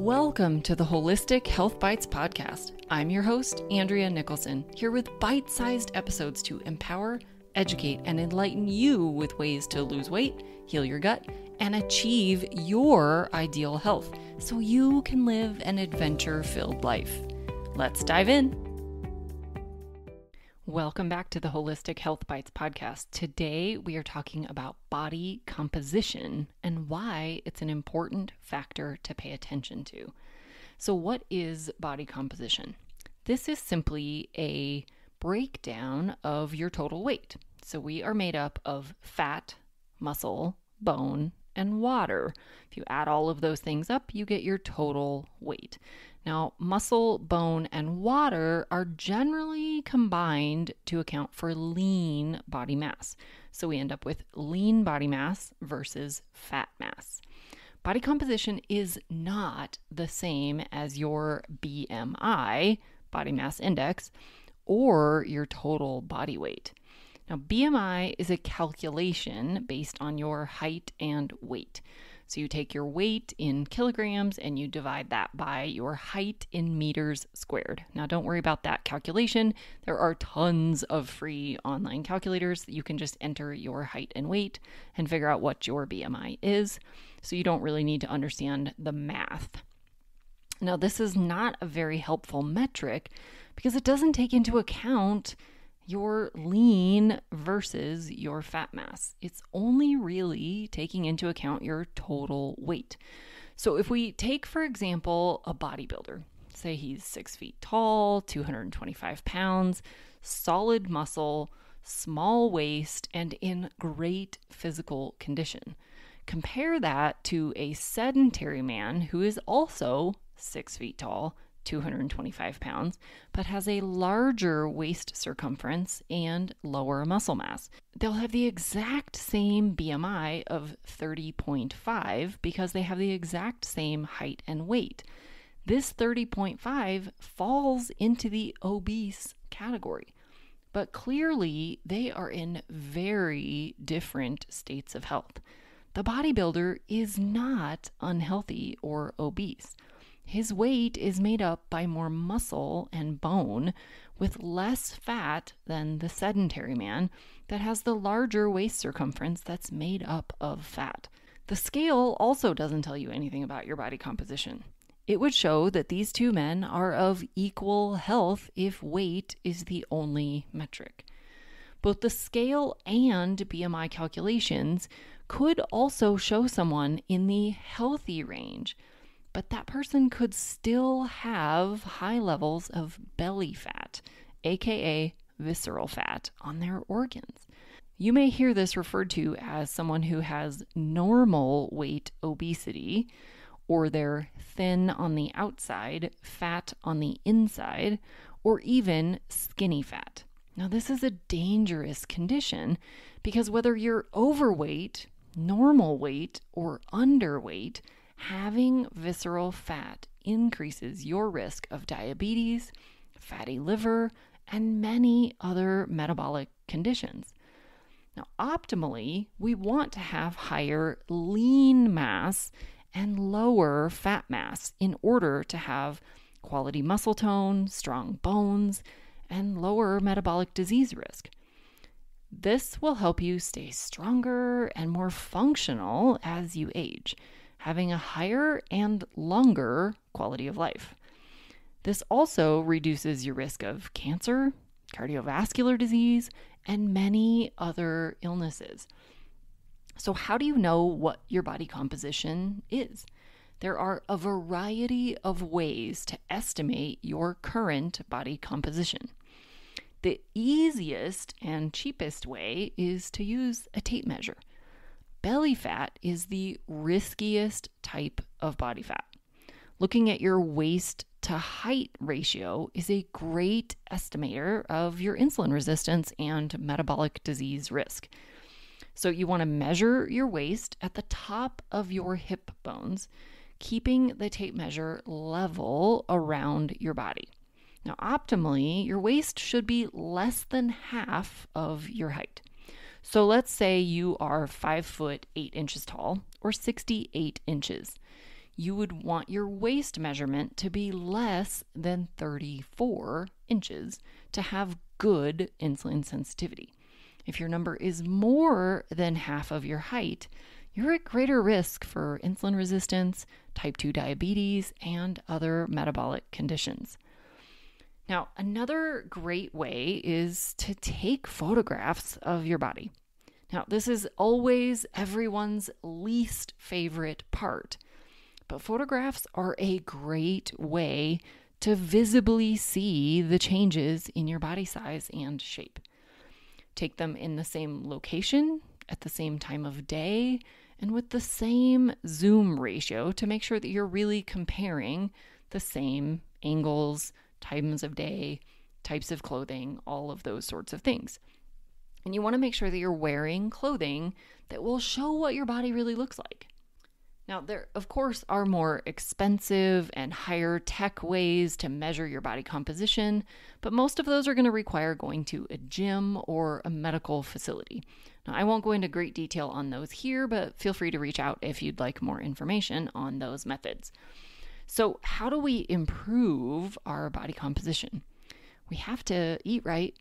Welcome to the Holistic Health Bites podcast. I'm your host, Andrea Nicholson, here with bite-sized episodes to empower, educate, and enlighten you with ways to lose weight, heal your gut, and achieve your ideal health so you can live an adventure-filled life. Let's dive in. Welcome back to the Holistic Health Bites podcast. Today, we are talking about body composition and why it's an important factor to pay attention to. So what is body composition? This is simply a breakdown of your total weight. So we are made up of fat, muscle, bone, and water. If you add all of those things up, you get your total weight. Now, muscle, bone, and water are generally combined to account for lean body mass. So we end up with lean body mass versus fat mass. Body composition is not the same as your BMI, body mass index, or your total body weight. Now, BMI is a calculation based on your height and weight. So you take your weight in kilograms and you divide that by your height in meters squared. Now, don't worry about that calculation. There are tons of free online calculators that you can just enter your height and weight and figure out what your BMI is. So you don't really need to understand the math. Now, this is not a very helpful metric because it doesn't take into account your lean versus your fat mass. It's only really taking into account your total weight. So if we take, for example, a bodybuilder, say he's 6 feet tall, 225 pounds, solid muscle, small waist, and in great physical condition. Compare that to a sedentary man who is also 6 feet tall, 225 pounds, but has a larger waist circumference and lower muscle mass. They'll have the exact same BMI of 30.5 because they have the exact same height and weight. This 30.5 falls into the obese category, but clearly they are in very different states of health. The bodybuilder is not unhealthy or obese. His weight is made up by more muscle and bone with less fat than the sedentary man that has the larger waist circumference that's made up of fat. The scale also doesn't tell you anything about your body composition. It would show that these two men are of equal health if weight is the only metric. Both the scale and BMI calculations could also show someone in the healthy range, but that person could still have high levels of belly fat, aka visceral fat, on their organs. You may hear this referred to as someone who has normal weight obesity, or they're thin on the outside, fat on the inside, or even skinny fat. Now, this is a dangerous condition because whether you're overweight, normal weight, or underweight, having visceral fat increases your risk of diabetes, fatty liver, and many other metabolic conditions. Now, optimally, we want to have higher lean mass and lower fat mass in order to have quality muscle tone, strong bones, and lower metabolic disease risk. This will help you stay stronger and more functional as you age, having a higher and longer quality of life. This also reduces your risk of cancer, cardiovascular disease, and many other illnesses. So how do you know what your body composition is? There are a variety of ways to estimate your current body composition. The easiest and cheapest way is to use a tape measure. Belly fat is the riskiest type of body fat. Looking at your waist to height ratio is a great estimator of your insulin resistance and metabolic disease risk. So you want to measure your waist at the top of your hip bones, keeping the tape measure level around your body. Now, optimally, your waist should be less than half of your height. So let's say you are 5 foot 8 inches tall or 68 inches. you would want your waist measurement to be less than 34 inches to have good insulin sensitivity. If your number is more than half of your height, you're at greater risk for insulin resistance, type 2 diabetes, and other metabolic conditions. Now, another great way is to take photographs of your body. Now, this is always everyone's least favorite part, but photographs are a great way to visibly see the changes in your body size and shape. Take them in the same location, at the same time of day, and with the same zoom ratio to make sure that you're really comparing the same angles, times of day, types of clothing, all of those sorts of things. And you want to make sure that you're wearing clothing that will show what your body really looks like. Now, there, of course, are more expensive and higher tech ways to measure your body composition, but most of those are going to require going to a gym or a medical facility. Now, I won't go into great detail on those here, but feel free to reach out if you'd like more information on those methods. So, how do we improve our body composition? We have to eat right,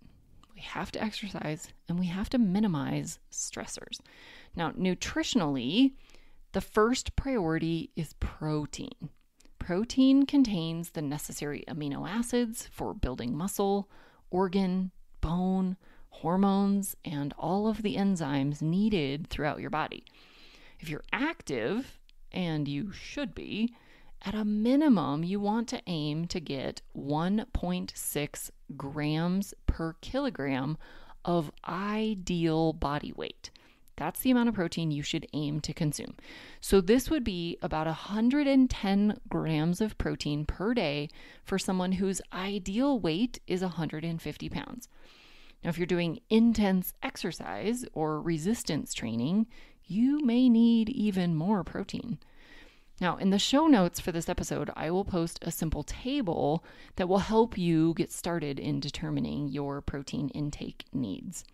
we have to exercise, and we have to minimize stressors. Now, nutritionally, the first priority is protein. Protein contains the necessary amino acids for building muscle, organ, bone, hormones, and all of the enzymes needed throughout your body. If you're active, and you should be, at a minimum, you want to aim to get 1.6 grams per kilogram of ideal body weight. That's the amount of protein you should aim to consume. So this would be about 110 grams of protein per day for someone whose ideal weight is 150 pounds. Now, if you're doing intense exercise or resistance training, you may need even more protein. Now, in the show notes for this episode, I will post a simple table that will help you get started in determining your protein intake needs.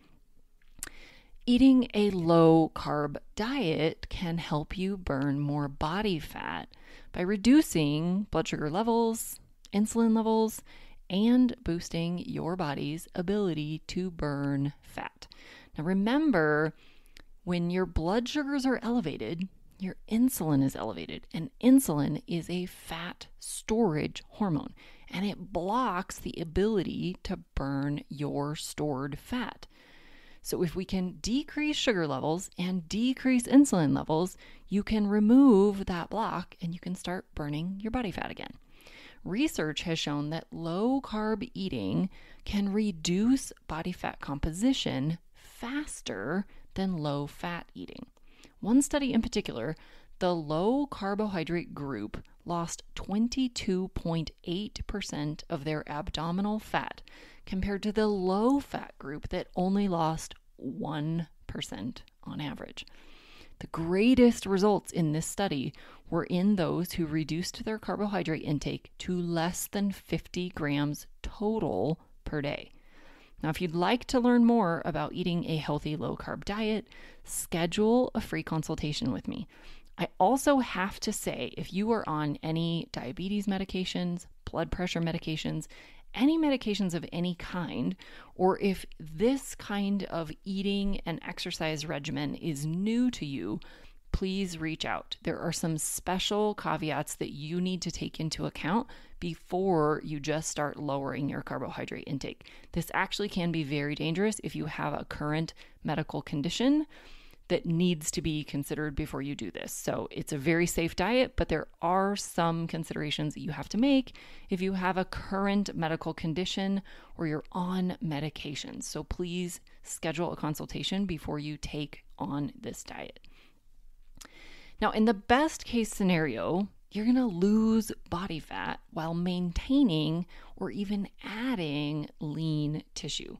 Eating a low-carb diet can help you burn more body fat by reducing blood sugar levels, insulin levels, and boosting your body's ability to burn fat. Now, remember, when your blood sugars are elevated, your insulin is elevated, and insulin is a fat storage hormone, and it blocks the ability to burn your stored fat. So if we can decrease sugar levels and decrease insulin levels, you can remove that block and you can start burning your body fat again. Research has shown that low-carb eating can reduce body fat composition faster than low-fat eating. One study in particular, the low-carbohydrate group lost 22.8% of their abdominal fat compared to the low-fat group that only lost 1% on average. The greatest results in this study were in those who reduced their carbohydrate intake to less than 50 grams total per day. Now, if you'd like to learn more about eating a healthy low-carb diet, schedule a free consultation with me. I also have to say, if you are on any diabetes medications, blood pressure medications, any medications of any kind, or if this kind of eating and exercise regimen is new to you, please reach out. There are some special caveats that you need to take into account before you just start lowering your carbohydrate intake. This actually can be very dangerous if you have a current medical condition that needs to be considered before you do this. So it's a very safe diet, but there are some considerations that you have to make if you have a current medical condition or you're on medications. So please schedule a consultation before you take on this diet. Now, in the best case scenario, you're going to lose body fat while maintaining or even adding lean tissue.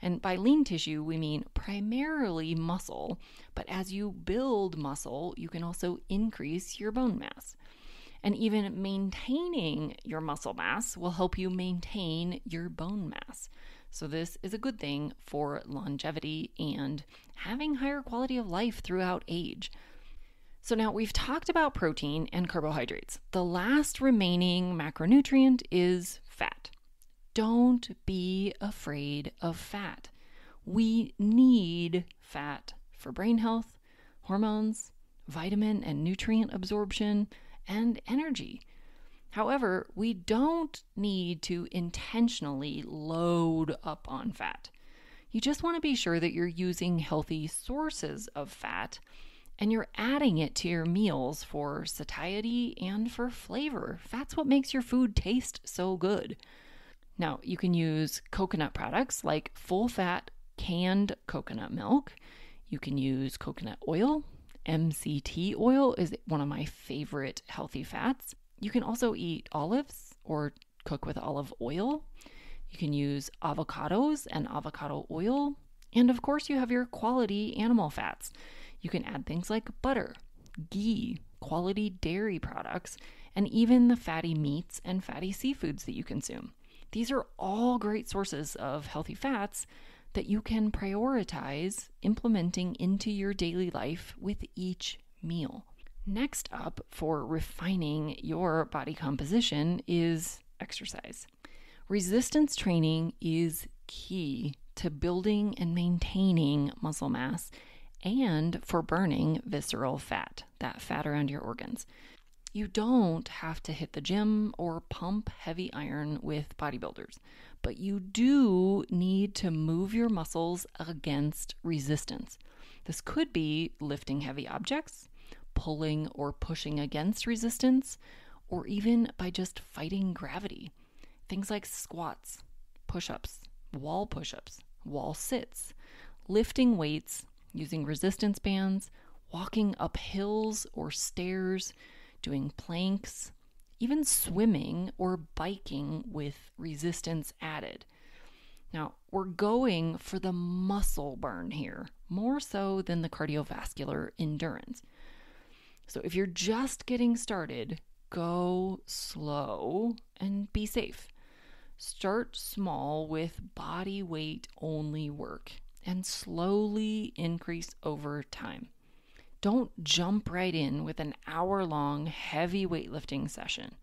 And by lean tissue, we mean primarily muscle, but as you build muscle, you can also increase your bone mass. And even maintaining your muscle mass will help you maintain your bone mass. So this is a good thing for longevity and having higher quality of life throughout age. So now we've talked about protein and carbohydrates. The last remaining macronutrient is fat. Don't be afraid of fat. We need fat for brain health, hormones, vitamin and nutrient absorption, and energy. However, we don't need to intentionally load up on fat. You just want to be sure that you're using healthy sources of fat and you're adding it to your meals for satiety and for flavor. That's what makes your food taste so good. Now, you can use coconut products like full-fat canned coconut milk. You can use coconut oil. MCT oil is one of my favorite healthy fats. You can also eat olives or cook with olive oil. You can use avocados and avocado oil. And of course, you have your quality animal fats. You can add things like butter, ghee, quality dairy products, and even the fatty meats and fatty seafoods that you consume. These are all great sources of healthy fats that you can prioritize implementing into your daily life with each meal. Next up for refining your body composition is exercise. Resistance training is key to building and maintaining muscle mass and for burning visceral fat, that fat around your organs. You don't have to hit the gym or pump heavy iron with bodybuilders, but you do need to move your muscles against resistance. This could be lifting heavy objects, pulling or pushing against resistance, or even by just fighting gravity. Things like squats, push-ups, wall sits, lifting weights, using resistance bands, walking up hills or stairs, doing planks, even swimming or biking with resistance added. Now, we're going for the muscle burn here, more so than the cardiovascular endurance. So if you're just getting started, go slow and be safe. Start small with body weight only work and slowly increase over time. Don't jump right in with an hour-long heavy weightlifting session.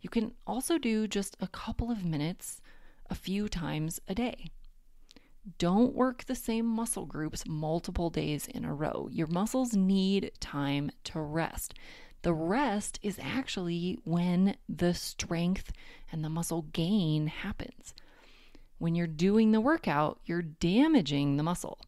You can also do just a couple of minutes a few times a day. Don't work the same muscle groups multiple days in a row. Your muscles need time to rest. The rest is actually when the strength and the muscle gain happens. When you're doing the workout, you're damaging the muscle.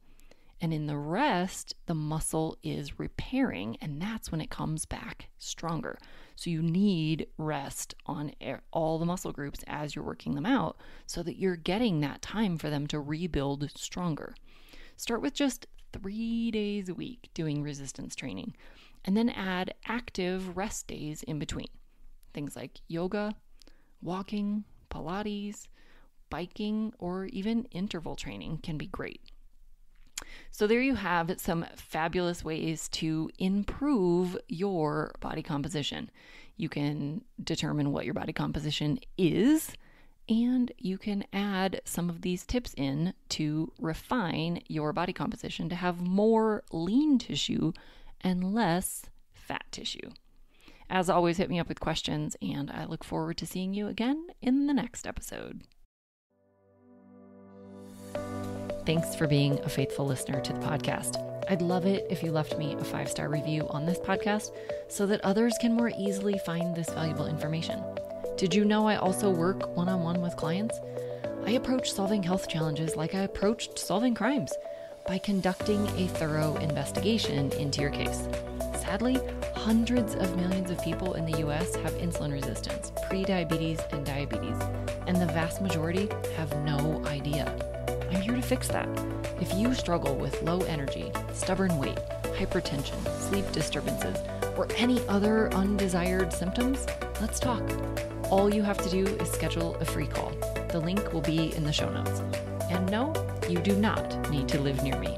And in the rest, the muscle is repairing, and that's when it comes back stronger. So you need rest on all the muscle groups as you're working them out so that you're getting that time for them to rebuild stronger. Start with just 3 days a week doing resistance training, and then add active rest days in between. Things like yoga, walking, Pilates, biking, or even interval training can be great. So there you have some fabulous ways to improve your body composition. You can determine what your body composition is, and you can add some of these tips in to refine your body composition to have more lean tissue and less fat tissue. As always, hit me up with questions, and I look forward to seeing you again in the next episode. Thanks for being a faithful listener to the podcast. I'd love it if you left me a 5-star review on this podcast so that others can more easily find this valuable information. Did you know I also work one-on-one with clients? I approach solving health challenges like I approached solving crimes, by conducting a thorough investigation into your case. Sadly, hundreds of millions of people in the US have insulin resistance, prediabetes, and diabetes, and the vast majority have no idea. I'm here to fix that. If you struggle with low energy, stubborn weight, hypertension, sleep disturbances, or any other undesired symptoms, let's talk. All you have to do is schedule a free call. The link will be in the show notes. And no, you do not need to live near me.